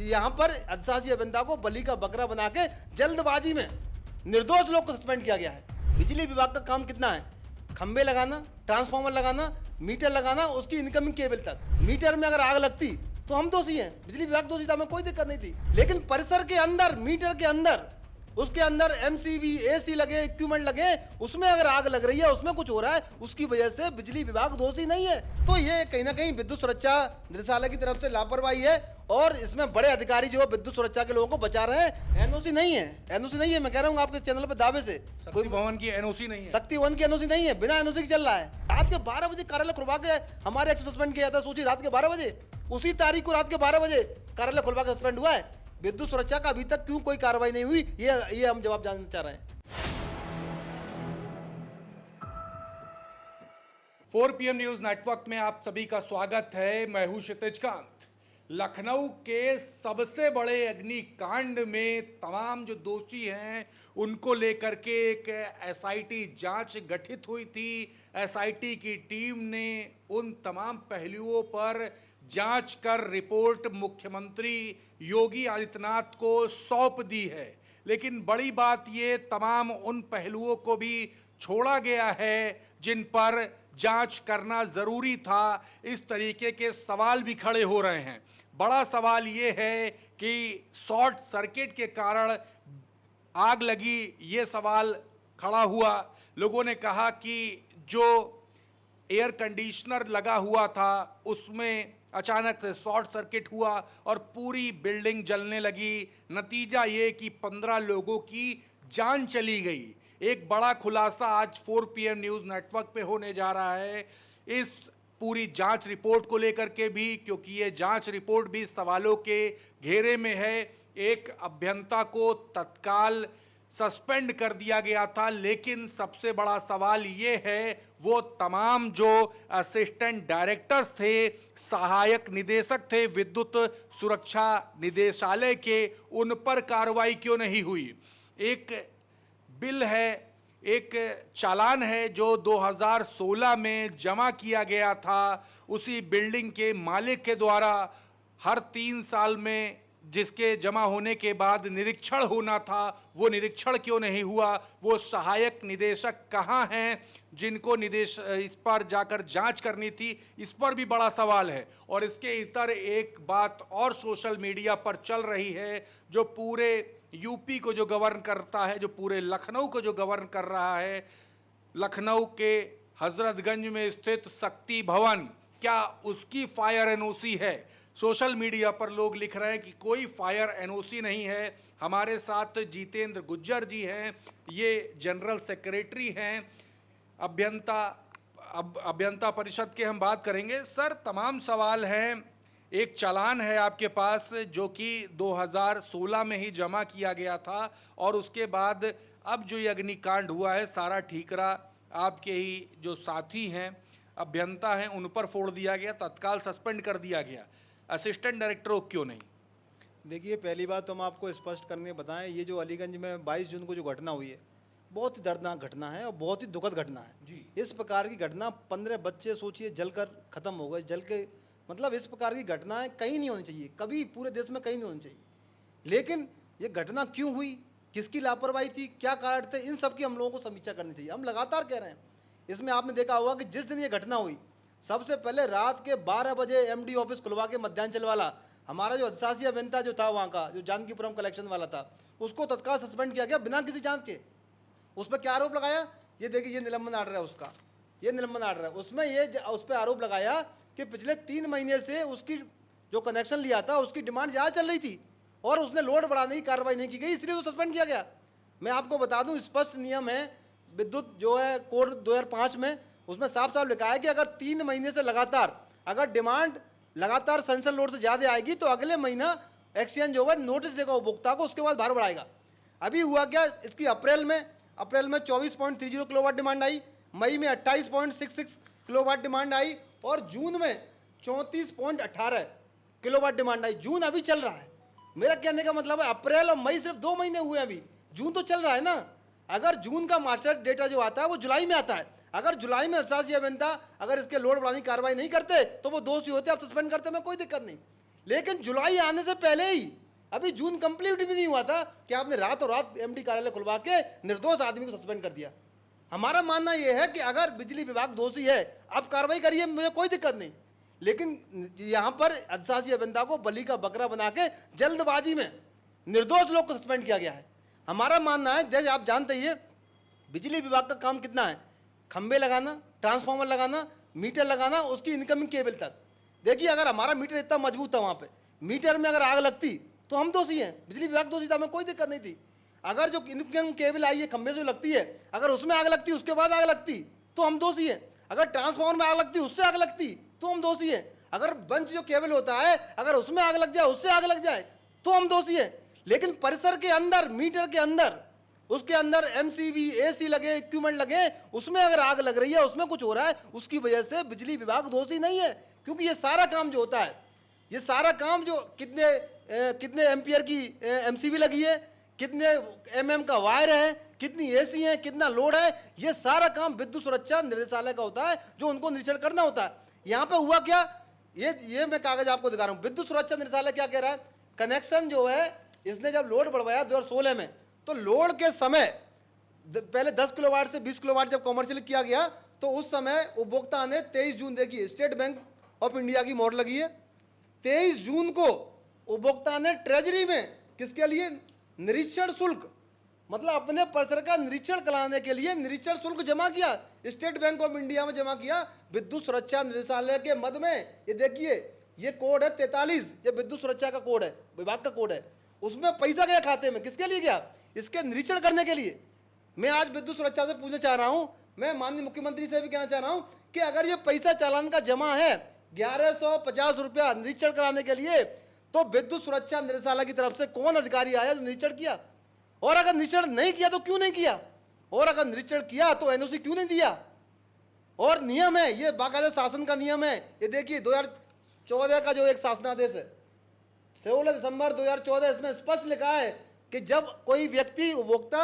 यहाँ पर अधिशासी अभियंता को बलि का बकरा बना के जल्दबाजी में निर्दोष लोग को सस्पेंड किया गया है। बिजली विभाग का काम कितना है? खंबे लगाना, ट्रांसफार्मर लगाना, मीटर लगाना, उसकी इनकमिंग केबल तक। मीटर में अगर आग लगती तो हम दोषी हैं, बिजली विभाग दोषी था, हमें कोई दिक्कत नहीं थी। लेकिन परिसर के अंदर, मीटर के अंदर, उसके अंदर एमसीबी, एसी लगे, इक्विपमेंट लगे, उसमें अगर आग लग रही है, उसमें कुछ हो रहा है, उसकी वजह से बिजली विभाग दोषी नहीं है। तो ये कहीं ना कहीं विद्युत सुरक्षा निदेशालय की तरफ से लापरवाही है और इसमें बड़े अधिकारी जो विद्युत सुरक्षा के लोगों को बचा रहे हैं। एनओसी नहीं है, एनओसी नहीं है, मैं कह रहा हूँ आपके चैनल पर दावे से। शक्ति भवन की एनओसी नहीं है, शक्ति भवन की एनओसी नहीं है, बिना एनओसी के चल रहा है। रात के 12 बजे कार्यालय खुलवा के हमारे एक्सेस सस्पेंड किया था। सोचिए, रात के 12 बजे, उसी तारीख को रात के 12 बजे कार्यालय खुलवा के सस्पेंड हुआ है। विद्युत सुरक्षा का अभी तक क्यों कोई कार्रवाई नहीं हुई, ये हम जवाब जानना चाह रहे हैं। 4 PM न्यूज नेटवर्क में आप सभी का स्वागत है। मैं हूं क्षितिज कांत। लखनऊ के सबसे बड़े अग्निकांड में तमाम जो दोषी हैं उनको लेकर के एक एसआईटी जांच गठित हुई थी। एसआईटी की टीम ने उन तमाम पहलुओं पर जांच कर रिपोर्ट मुख्यमंत्री योगी आदित्यनाथ को सौंप दी है। लेकिन बड़ी बात ये, तमाम उन पहलुओं को भी छोड़ा गया है जिन पर जांच करना जरूरी था। इस तरीके के सवाल भी खड़े हो रहे हैं। बड़ा सवाल ये है कि शॉर्ट सर्किट के कारण आग लगी, ये सवाल खड़ा हुआ। लोगों ने कहा कि जो एयर कंडीशनर लगा हुआ था उसमें अचानक से शॉर्ट सर्किट हुआ और पूरी बिल्डिंग जलने लगी। नतीजा ये कि 15 लोगों की जान चली गई। एक बड़ा खुलासा आज 4 PM न्यूज नेटवर्क पे होने जा रहा है इस पूरी जांच रिपोर्ट को लेकर के भी, क्योंकि ये जांच रिपोर्ट भी सवालों के घेरे में है। एक अभियंता को तत्काल सस्पेंड कर दिया गया था, लेकिन सबसे बड़ा सवाल ये है वो तमाम जो असिस्टेंट डायरेक्टर्स थे, सहायक निदेशक थे विद्युत सुरक्षा निदेशालय के, उन पर कार्रवाई क्यों नहीं हुई। एक बिल है, एक चालान है जो 2016 में जमा किया गया था उसी बिल्डिंग के मालिक के द्वारा। हर 3 साल में जिसके जमा होने के बाद निरीक्षण होना था, वो निरीक्षण क्यों नहीं हुआ। वो सहायक निदेशक कहाँ हैं जिनको इस पर जाकर जांच करनी थी, इस पर भी बड़ा सवाल है। और इसके इतर एक बात और सोशल मीडिया पर चल रही है, जो पूरे यूपी को जो गवर्न करता है, जो पूरे लखनऊ को जो गवर्न कर रहा है, लखनऊ के हजरतगंज में स्थित शक्ति भवन, क्या उसकी फायर एनओसी है। सोशल मीडिया पर लोग लिख रहे हैं कि कोई फायर एनओसी नहीं है। हमारे साथ जितेंद्र गुज्जर जी हैं, ये जनरल सेक्रेटरी हैं अभियंता परिषद के, हम बात करेंगे। सर, तमाम सवाल हैं। एक चालान है आपके पास जो कि 2016 में ही जमा किया गया था और उसके बाद अब जो ये अग्निकांड हुआ है, सारा ठीकरा आपके ही जो साथी हैं, अभियंता हैं, उन पर फोड़ दिया गया, तत्काल सस्पेंड कर दिया गया। असिस्टेंट डायरेक्टर को क्यों नहीं? देखिए, पहली बात तो हम आपको स्पष्ट करने बताएं, ये जो अलीगंज में 22 जून को जो घटना हुई है, बहुत ही दर्दनाक घटना है और बहुत ही दुखद घटना है जी। इस प्रकार की घटना 15 बच्चे सोचिए जलकर ख़त्म हो गए, जल के, मतलब इस प्रकार की घटनाएं कहीं नहीं होनी चाहिए, कभी पूरे देश में कहीं नहीं होनी चाहिए। लेकिन ये घटना क्यों हुई, किसकी लापरवाही थी, क्या कारण थे, इन सब की हम लोगों को समीक्षा करनी चाहिए। हम लगातार कह रहे हैं। इसमें आपने देखा होगा कि जिस दिन ये घटना हुई, सबसे पहले रात के 12 बजे एमडी ऑफिस खुलवा के मध्यांचल वाला हमारा जो अधिशासी अभियंता जो था वहाँ का, जो जानकीपुरम कलेक्शन वाला था, उसको तत्काल सस्पेंड किया गया बिना किसी जांच के। उस पर क्या आरोप लगाया, ये देखिए, ये निलंबन आर्डर है उसका, ये निलंबन आर्डर है। उसमें ये उस पर आरोप लगाया कि पिछले 3 महीने से उसकी जो कनेक्शन लिया था उसकी डिमांड ज़्यादा चल रही थी और उसने लोड बढ़ाने की कार्रवाई नहीं की गई, इसलिए वो सस्पेंड किया गया। मैं आपको बता दूं, स्पष्ट नियम है विद्युत जो है कोड 2005 में, उसमें साफ साफ लिखा है कि अगर 3 महीने से लगातार अगर डिमांड लगातार सेंसर लोड से ज़्यादा आएगी तो अगले महीना एक्सचेंज ओवर नोटिस देगा उपभोक्ता को, उसके बाद भार बढ़ाएगा। अभी हुआ क्या, इसकी अप्रैल में 24.30 किलोवाट डिमांड आई, मई में 28.66 किलोवाट डिमांड आई और जून में 34.18 किलोवाट डिमांड आई। जून अभी चल रहा है। मेरा कहने का मतलब है अप्रैल और मई सिर्फ 2 महीने हुए, अभी जून तो चल रहा है ना। अगर जून का मास्टर डेटा जो आता है वो जुलाई में आता है, अगर जुलाई में अधिशासी अभियंता अगर इसके लोड बढ़ाने की कार्रवाई नहीं करते तो वो दोषी होते, आप सस्पेंड करते, में कोई दिक्कत नहीं। लेकिन जुलाई आने से पहले ही, अभी जून कंप्लीट भी नहीं हुआ था कि आपने रातों रात एमडी कार्यालय खुलवा के निर्दोष आदमी को सस्पेंड कर दिया। हमारा मानना यह है कि अगर बिजली विभाग दोषी है, अब कार्रवाई करिए, मुझे कोई दिक्कत नहीं, लेकिन यहाँ पर अधिशासी अभियंता को बलि का बकरा बना के जल्दबाजी में निर्दोष लोग को सस्पेंड किया गया है। हमारा मानना है, जैसे आप जानते ही है, बिजली विभाग का काम कितना है, खंबे लगाना, ट्रांसफार्मर लगाना, मीटर लगाना, उसकी इनकमिंग केबल तक। देखिए अगर हमारा मीटर इतना मजबूत था, वहाँ पे मीटर में अगर आग लगती तो हम दोषी हैं, बिजली विभाग दोषी था, हमें कोई दिक्कत नहीं थी। अगर जो इनकमिंग केबल आई है खंबे से लगती है, अगर उसमें आग लगती, उसके बाद आग लगती तो हम दोषी हैं। अगर ट्रांसफार्मर में आग लगती, उससे आग लगती तो हम दोषी हैं। अगर बंच जो केबल होता है, अगर उसमें आग लग जाए, उससे आग लग जाए तो हम दोषी हैं। लेकिन परिसर के अंदर, मीटर के अंदर, उसके अंदर एमसीबी, एसी लगे, इक्विपमेंट लगे, उसमें अगर आग लग रही है, उसमें कुछ हो रहा है, उसकी वजह से बिजली विभाग दोषी नहीं है। क्योंकि ये सारा काम जो होता है, ये सारा काम जो कितने एम्पियर की एमसीबी लगी है, कितने एमएम का वायर है, कितनी एसी है, कितना लोड है, ये सारा काम विद्युत सुरक्षा निदेशालय का होता है, जो उनको निरीक्षण करना होता है। यहाँ पे हुआ क्या, ये मैं कागज आपको दिखा रहा हूँ। विद्युत सुरक्षा निदेशालय क्या कह रहा है, कनेक्शन जो है इसने जब लोड बढ़वाया 2016 में, तो लोड के समय पहले 10 किलोवाट से 20 किलोवाट जब कॉमर्शियल किया गया, तो उस समय उपभोक्ता ने 23 जून, देखिए स्टेट बैंक ऑफ इंडिया की मोहर लगी है, 23 जून को उपभोक्ता ने ट्रेजरी में किसके लिए, निरीक्षण शुल्क, मतलब अपने परिसर का निरीक्षण कराने के लिए निरीक्षण शुल्क जमा किया, स्टेट बैंक ऑफ इंडिया में जमा किया, विद्युत सुरक्षा निदेशालय के मद में। ये देखिए, ये कोड है 43, ये विद्युत सुरक्षा का कोड है, विभाग का कोड है। उसमें पैसा गया खाते में, किसके लिए गया, इसके निरीक्षण करने के लिए। मैं आज विद्युत सुरक्षा से पूछना चाह रहा हूं, मैं माननीय मुख्यमंत्री से भी कहना चाह रहा हूं कि अगर ये पैसा चालान का जमा है 1150 रुपया निरीक्षण कराने के लिए, तो विद्युत सुरक्षा निदेशालय की तरफ से कौन अधिकारी आया जो निरीक्षण किया, और अगर निरीक्षण नहीं किया तो क्यों नहीं किया, और अगर निरीक्षण किया तो एनओसी क्यों नहीं दिया। और नियम है, ये बाकायदा शासन का नियम है। ये देखिए 2014 का जो एक शासनादेश है, 16 दिसंबर 2014, इसमें स्पष्ट लिखा है कि जब कोई व्यक्ति उपभोक्ता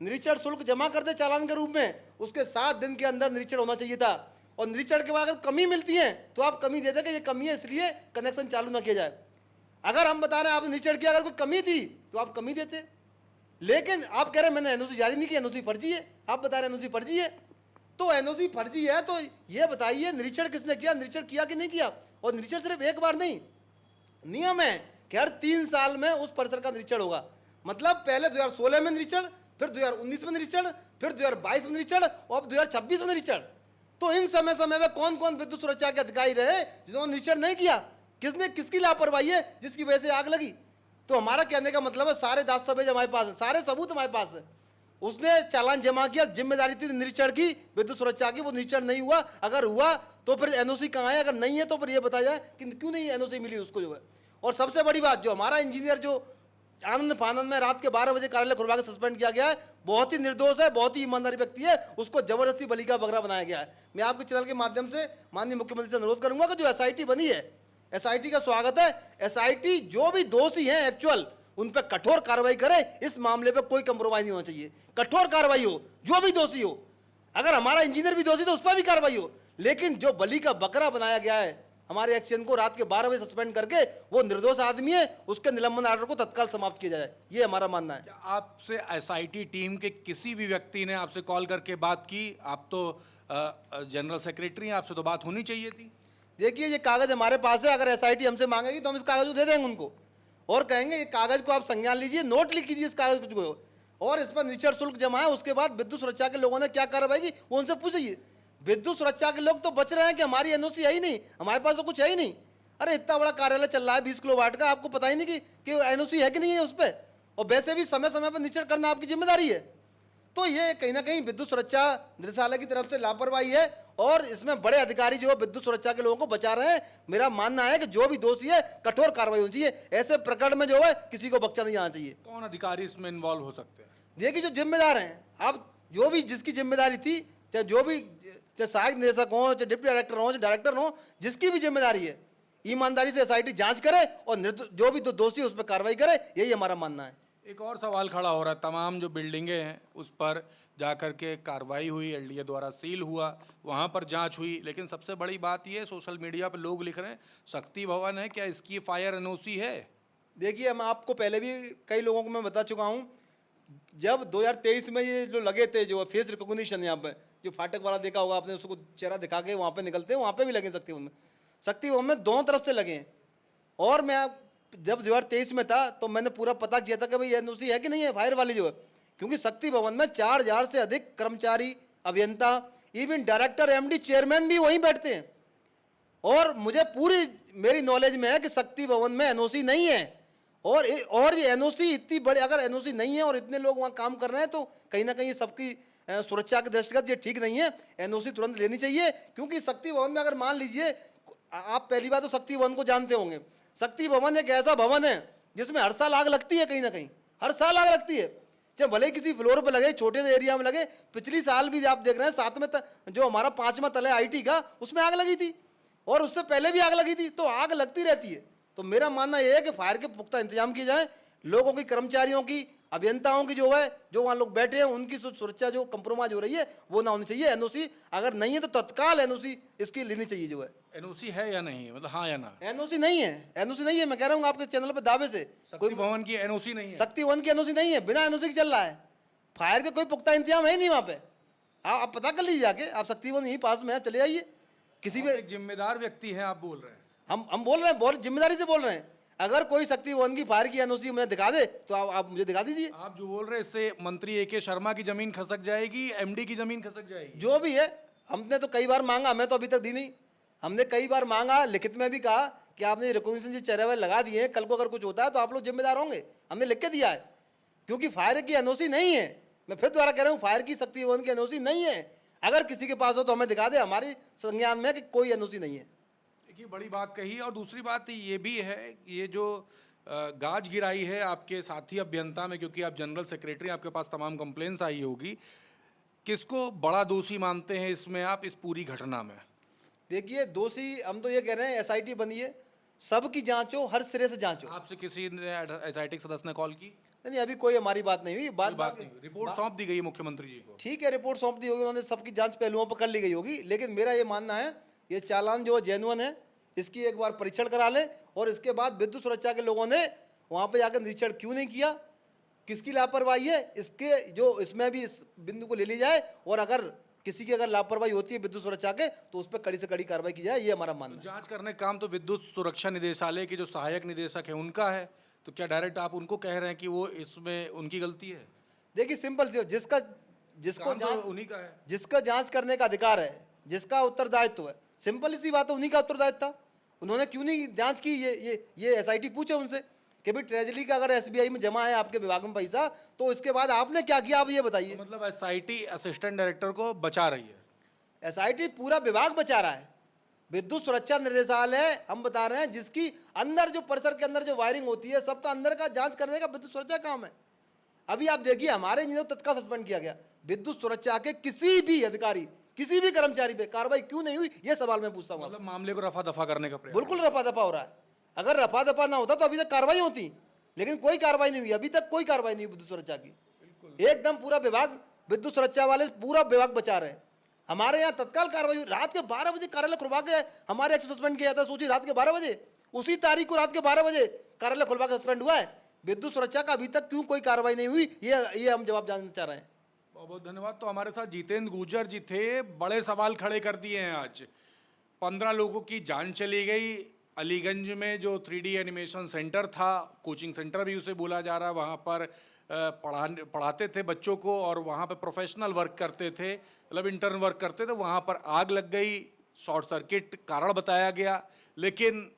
निरीक्षण शुल्क जमा कर दे चालान के रूप में, उसके 7 दिन के अंदर निरीक्षण होना चाहिए था। और निरीक्षण के बाद अगर कमी मिलती है तो आप कमी दे दें कि ये कमी है इसलिए कनेक्शन चालू ना किया जाए। अगर हम बता रहे हैं आपने निरीक्षण किया, अगर कोई कमी थी तो आप कमी देते, लेकिन आप कह रहे हैं मैंने एनओसी जारी नहीं किया, एनओसी फर्जी है। आप बता रहे हैं एनओसी फर्जी है, तो एनओसी फर्जी है तो ये बताइए निरीक्षण किसने किया, निरीक्षण किया कि नहीं किया। और निरीक्षण सिर्फ एक बार नहीं, नियम है कि हर 3 साल में उस परिसर का निरीक्षण होगा। मतलब पहले 2016 में निरीक्षण, फिर 2019 में निरीक्षण, फिर 2022 में निरीक्षण, और अब 2026 में निरीक्षण। तो इन समय समय में कौन कौन विद्युत सुरक्षा के अधिकारी रहे जिन्होंने निरीक्षण नहीं किया, किसने, किसकी लापरवाही है जिसकी वजह से आग लगी। तो हमारा कहने का मतलब है सारे दस्तावेज हमारे पास है, सारे सबूत हमारे पास है। उसने चालान जमा किया, जिम्मेदारी थी निरीक्षण की, विद्युत सुरक्षा की, वो निरीक्षण नहीं हुआ। अगर हुआ तो फिर एनओसी कहाँ है, अगर नहीं है तो फिर ये बताया जाए कि क्यों नहीं एनओसी मिली उसको जो है। और सबसे बड़ी बात, जो हमारा इंजीनियर जो आनंद फानंद में रात के 12 बजे कार्यालय खुलवा के सस्पेंड किया गया है, बहुत ही निर्दोष है, बहुत ही ईमानदारी व्यक्ति है, उसको जबरदस्ती बलि का बकरा बनाया गया है। मैं आपके चैनल के माध्यम से माननीय मुख्यमंत्री से अनुरोध करूंगा कि जो एसआईटी बनी है, एसआईटी का स्वागत है। एसआईटी जो भी दोषी हैं एक्चुअल, उन पर कठोर कार्रवाई करे। इस मामले पर कोई कंप्रोमाइज नहीं होना चाहिए, कठोर कार्रवाई हो, जो भी दोषी हो। अगर हमारा इंजीनियर भी दोषी तो उस पर भी कार्रवाई हो, लेकिन जो बलि का बकरा बनाया गया है हमारे एक्शन को रात के 12 बजे सस्पेंड करके, वो निर्दोष आदमी है, उसके निलंबन ऑर्डर को तत्काल समाप्त किया जाए, ये हमारा मानना है। आपसे एसआईटी टीम के किसी भी व्यक्ति ने आपसे कॉल करके बात की? आप तो जनरल सेक्रेटरी हैं, आपसे तो बात होनी चाहिए थी। देखिए ये कागज हमारे पास है, अगर एसआईटी हमसे मांगेगी तो हम इस कागज को दे देंगे उनको, और कहेंगे ये कागज को आप संज्ञान लीजिए, नोट लिख लीजिए इस कागज को, और इस पर निरीक्षण शुल्क जमा है। उसके बाद विद्युत सुरक्षा के लोगों ने क्या कार्रवाई की वो उनसे पूछिए। विद्युत सुरक्षा के लोग तो बच रहे हैं कि हमारी एनओसी है ही नहीं, हमारे पास तो कुछ है ही नहीं। अरे इतना बड़ा कार्यालय चल रहा है 20 किलोवाट का, आपको पता ही नहीं कि एनओसी है कि नहीं है उस पर, और वैसे भी समय समय पर निरीक्षण करना आपकी जिम्मेदारी है। तो ये कहीं ना कहीं विद्युत सुरक्षा निदेशालय की तरफ से लापरवाही है, और इसमें बड़े अधिकारी जो विद्युत सुरक्षा के लोगों को बचा रहे हैं। मेरा मानना है कि जो भी दोषी है कठोर कार्रवाई होनी चाहिए, ऐसे प्रकरण में जो है किसी को बख्शा नहीं जाना चाहिए। कौन अधिकारी इसमें इन्वॉल्व हो सकते हैं? देखिए जो जिम्मेदार हैं, अब जो भी जिसकी जिम्मेदारी थी, चाहे जो भी, चाहे सहायक निदेशक हो, चाहे डिप्टी डायरेक्टर हो, चाहे डायरेक्टर हो, जिसकी भी जिम्मेदारी है, ईमानदारी से एसआईटी जांच करे और जो भी दोषी है उस पर कार्रवाई करे, यही हमारा मानना है। एक और सवाल खड़ा हो रहा है, तमाम जो बिल्डिंगें हैं उस पर जाकर के कार्रवाई हुई, एलडीए द्वारा सील हुआ, वहाँ पर जांच हुई, लेकिन सबसे बड़ी बात ये सोशल मीडिया पर लोग लिख रहे हैं शक्ति भवन है, क्या इसकी फायर एनओसी है? देखिए, हम आपको पहले भी कई लोगों को मैं बता चुका हूँ, जब 2023 में ये जो लगे थे जो फेस रिकॉग्निशन यहाँ पे, जो फाटक वाला देखा होगा आपने, उसको चेहरा दिखा के वहाँ पे निकलते हैं, वहाँ पे भी लगे शक्ति भवन में। शक्ति भवन में दोनों तरफ से लगे हैं। और मैं जब 2023 में था तो मैंने पूरा पता किया था कि भाई एनओसी है कि नहीं है फायर वाली जो है, क्योंकि शक्ति भवन में 4000 से अधिक कर्मचारी, अभियंता, इवन डायरेक्टर, एमडी, चेयरमैन भी वहीं बैठते हैं। और मुझे पूरी मेरी नॉलेज में है कि शक्ति भवन में एनओसी नहीं है। और ये एनओसी इतनी बड़ी, अगर एनओसी नहीं है और इतने लोग वहाँ काम कर रहे हैं तो कहीं ना कहीं सबकी सुरक्षा के दृष्टिगत ये ठीक नहीं है। एनओसी तुरंत लेनी चाहिए, क्योंकि शक्ति भवन में अगर मान लीजिए, आप पहली बात तो शक्ति भवन को जानते होंगे, शक्ति भवन एक ऐसा भवन है जिसमें हर साल आग लगती है, कहीं ना कहीं हर साल आग लगती है, चाहे भले किसी फ्लोर पर लगे, छोटे से एरिया में लगे। पिछली साल भी आप देख रहे हैं, साथ में जो हमारा 5वां तल है आईटी का, उसमें आग लगी थी, और उससे पहले भी आग लगी थी। तो आग लगती रहती है। तो मेरा मानना यह है कि फायर के पुख्ता इंतजाम किए जाए, लोगों की, कर्मचारियों की, अभियंताओं की जो है, जो वहाँ लोग बैठे हैं, उनकी सुरक्षा जो कंप्रोमाइज हो रही है वो ना होनी चाहिए। एनओसी अगर नहीं है तो तत्काल एनओसी इसकी लेनी चाहिए जो है। एनओसी है या नहीं, मतलब हाँ या ना? एनओसी नहीं है, एनओसी नहीं है, मैं कह रहा हूँ आपके चैनल पर दावे से। शक्ति भवन की एनओसी नहीं है? शक्ति भवन की एनओसी नहीं है, बिना एनओसी के चल रहा है। फायर के कोई पुख्ता इंतजाम है ही नहीं वहाँ पे। आप पता कर लीजिए जाके, आप शक्ति भवन यहीं पास में है, चले आइए। किसी भी एक जिम्मेदार व्यक्ति हैं आप बोल रहे हैं? हम बोल रहे हैं, बहुत जिम्मेदारी से बोल रहे हैं। अगर कोई शक्ति भवन की फायर की एनओसी मुझे दिखा दे तो आप मुझे दिखा दीजिए। आप जो बोल रहे हैं इससे मंत्री एके शर्मा की जमीन खसक जाएगी, एमडी की जमीन खसक जाएगी? जो भी है, हमने तो कई बार मांगा, हमें तो अभी तक दी नहीं। हमने कई बार मांगा, लिखित में भी कहा कि आपने रिकॉग्निशन जो चेहरे वाले लगा दिए हैं, कल को अगर कुछ होता है तो आप लोग जिम्मेदार होंगे। हमने लिख के दिया है, क्योंकि फायर की एनओसी नहीं है। मैं फिर दोबारा कह रहा हूँ, फायर की शक्ति भवन की एनओसी नहीं है। अगर किसी के पास हो तो हमें दिखा दे, हमारी संज्ञान में कि कोई एनओसी नहीं है। देखिए, बड़ी बात कही। और दूसरी बात ये भी है, ये जो गाज गिराई है आपके साथी अभियंता में, क्योंकि आप जनरल सेक्रेटरी, आपके पास तमाम कंप्लेंट्स आई होगी, किसको बड़ा दोषी मानते हैं इसमें आप, इस पूरी घटना में? देखिए, दोषी हम तो ये कह रहे हैं, एसआईटी बनी है, सबकी जांच हो, हर सिरे से जांच हो। आपसे किसी ने एसआईटी सदस्य ने कॉल की? नहीं, अभी कोई हमारी बात नहीं हुई। बात नहीं, रिपोर्ट सौंप दी गई है मुख्यमंत्री जी को? ठीक है, रिपोर्ट सौंप दी होगी, उन्होंने सबकी जांच पहलुओं पर कर ली गई होगी। लेकिन मेरा ये मानना है, ये चालान जो जेन्युइन है, इसकी एक बार परीक्षण करा ले, और इसके बाद विद्युत सुरक्षा के लोगों ने वहाँ पे जाकर निरीक्षण क्यों नहीं किया, किसकी लापरवाही है, इसके जो इसमें भी इस बिंदु को ले ली जाए। और अगर किसी की अगर लापरवाही होती है विद्युत सुरक्षा के, तो उस पर कड़ी से कड़ी कार्रवाई की जाए, ये हमारा मानना है। जांच करने का काम तो विद्युत सुरक्षा निदेशालय के जो सहायक निदेशक है उनका है, तो क्या डायरेक्ट आप उनको कह रहे हैं कि वो इसमें उनकी गलती है? देखिए, सिंपल सी, जिसको काम तो जांच, उन्हीं का है, जिसका जांच करने का अधिकार है, जिसका उत्तरदायित्व है, सिंपल सी बात है, उन्हीं का उत्तरदायित्व था। उन्होंने क्यों नहीं जांच की? ये एसआईटी पूछे उनसे कि भाई ट्रेजरी का अगर एसबीआई में जमा है आपके विभाग में पैसा, तो इसके बाद आपने क्या किया, आप ये बताइए। तो मतलब एसआईटी असिस्टेंट डायरेक्टर को बचा रही है? एसआईटी पूरा विभाग बचा रहा है। विद्युत सुरक्षा निर्देशालय हम बता रहे हैं, जिसकी अंदर जो परिसर के अंदर जो वायरिंग होती है, सबका अंदर का जांच करने का विद्युत सुरक्षा काम है। अभी आप देखिए, हमारे इंजीनियर तत्काल सस्पेंड किया गया। विद्युत सुरक्षा के किसी भी अधिकारी, किसी भी कर्मचारी पे कार्रवाई क्यों नहीं हुई, ये सवाल मैं पूछता हूँ। मतलब मामले को रफा दफा करने का प्रयास? बिल्कुल रफा दफा हो रहा है। अगर रफा दफा ना होता तो अभी तक कार्रवाई होती, लेकिन कोई कार्रवाई नहीं हुई, अभी तक कोई कार्रवाई नहीं हुई विद्युत सुरक्षा की। एकदम पूरा विभाग, विद्युत सुरक्षा वाले पूरा विभाग बचा रहे हैं। हमारे यहाँ तत्काल कार्रवाई हुई, रात के 12 बजे कार्यालय खुलवा के हमारे एक्सेस सस्पेंड किया जाता है। सोचिए, रात के 12 बजे, उसी तारीख को रात के 12 बजे कार्यालय खुलवा के सस्पेंड हुआ है। विद्युत सुरक्षा का अभी तक क्यों कोई कार्रवाई नहीं हुई, ये हम जवाब जानना चाह रहे हैं। बहुत बहुत धन्यवाद। तो हमारे साथ जितेंद्र गुर्जर जी थे, बड़े सवाल खड़े कर दिए हैं आज। 15 लोगों की जान चली गई। अलीगंज में जो 3D एनिमेशन सेंटर था, कोचिंग सेंटर भी उसे बोला जा रहा है, वहाँ पर पढ़ाते थे बच्चों को और वहाँ पर प्रोफेशनल वर्क करते थे, मतलब इंटर्न वर्क करते थे, वहाँ पर आग लग गई। शॉर्ट सर्किट कारण बताया गया, लेकिन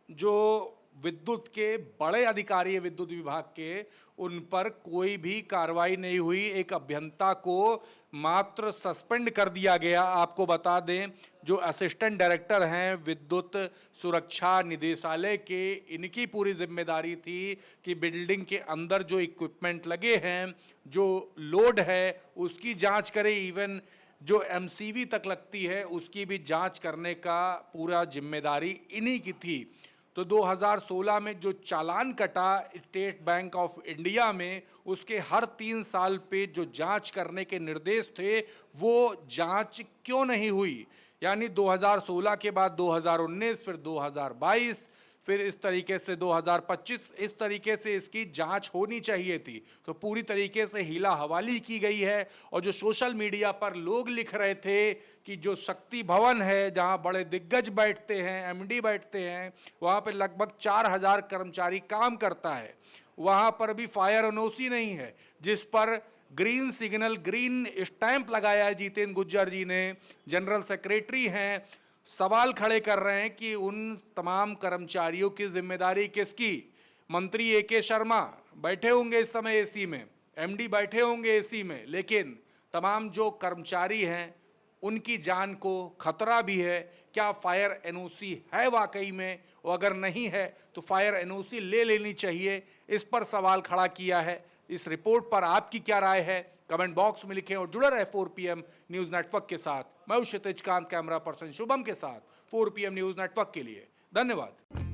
जो विद्युत के बड़े अधिकारी है विद्युत विभाग के, उन पर कोई भी कार्रवाई नहीं हुई। एक अभियंता को मात्र सस्पेंड कर दिया गया। आपको बता दें, जो असिस्टेंट डायरेक्टर हैं विद्युत सुरक्षा निदेशालय के, इनकी पूरी जिम्मेदारी थी कि बिल्डिंग के अंदर जो इक्विपमेंट लगे हैं, जो लोड है, उसकी जांच करें। इवन जो एमसीवी तक लगती है उसकी भी जांच करने का पूरा जिम्मेदारी इन्हीं की थी। तो 2016 में जो चालान कटा स्टेट बैंक ऑफ इंडिया में, उसके हर 3 साल पे जो जांच करने के निर्देश थे वो जांच क्यों नहीं हुई? यानी 2016 के बाद 2019, फिर 2022, फिर इस तरीके से 2025, इस तरीके से इसकी जांच होनी चाहिए थी। तो पूरी तरीके से हीला हवाली की गई है। और जो सोशल मीडिया पर लोग लिख रहे थे कि जो शक्ति भवन है जहां बड़े दिग्गज बैठते हैं, एमडी बैठते हैं, वहां पर लगभग 4000 कर्मचारी काम करता है, वहां पर भी फायर एनओसी नहीं है, जिस पर ग्रीन सिग्नल, ग्रीन स्टैंप लगाया है जितेंद्र गुज्जर जी ने, जनरल सेक्रेटरी हैं, सवाल खड़े कर रहे हैं कि उन तमाम कर्मचारियों की जिम्मेदारी किसकी? मंत्री एके शर्मा बैठे होंगे इस समय एसी में, एमडी बैठे होंगे एसी में, लेकिन तमाम जो कर्मचारी हैं उनकी जान को खतरा भी है। क्या फायर एनओसी है वाकई में? और अगर नहीं है तो फायर एनओसी ले लेनी चाहिए, इस पर सवाल खड़ा किया है। इस रिपोर्ट पर आपकी क्या राय है? कमेंट बॉक्स में लिखें और जुड़े रहे 4 PM न्यूज़ नेटवर्क के साथ। मैं हूं क्षितिज कांत, कैमरा पर्सन शुभम के साथ 4 PM न्यूज़ नेटवर्क के लिए। धन्यवाद।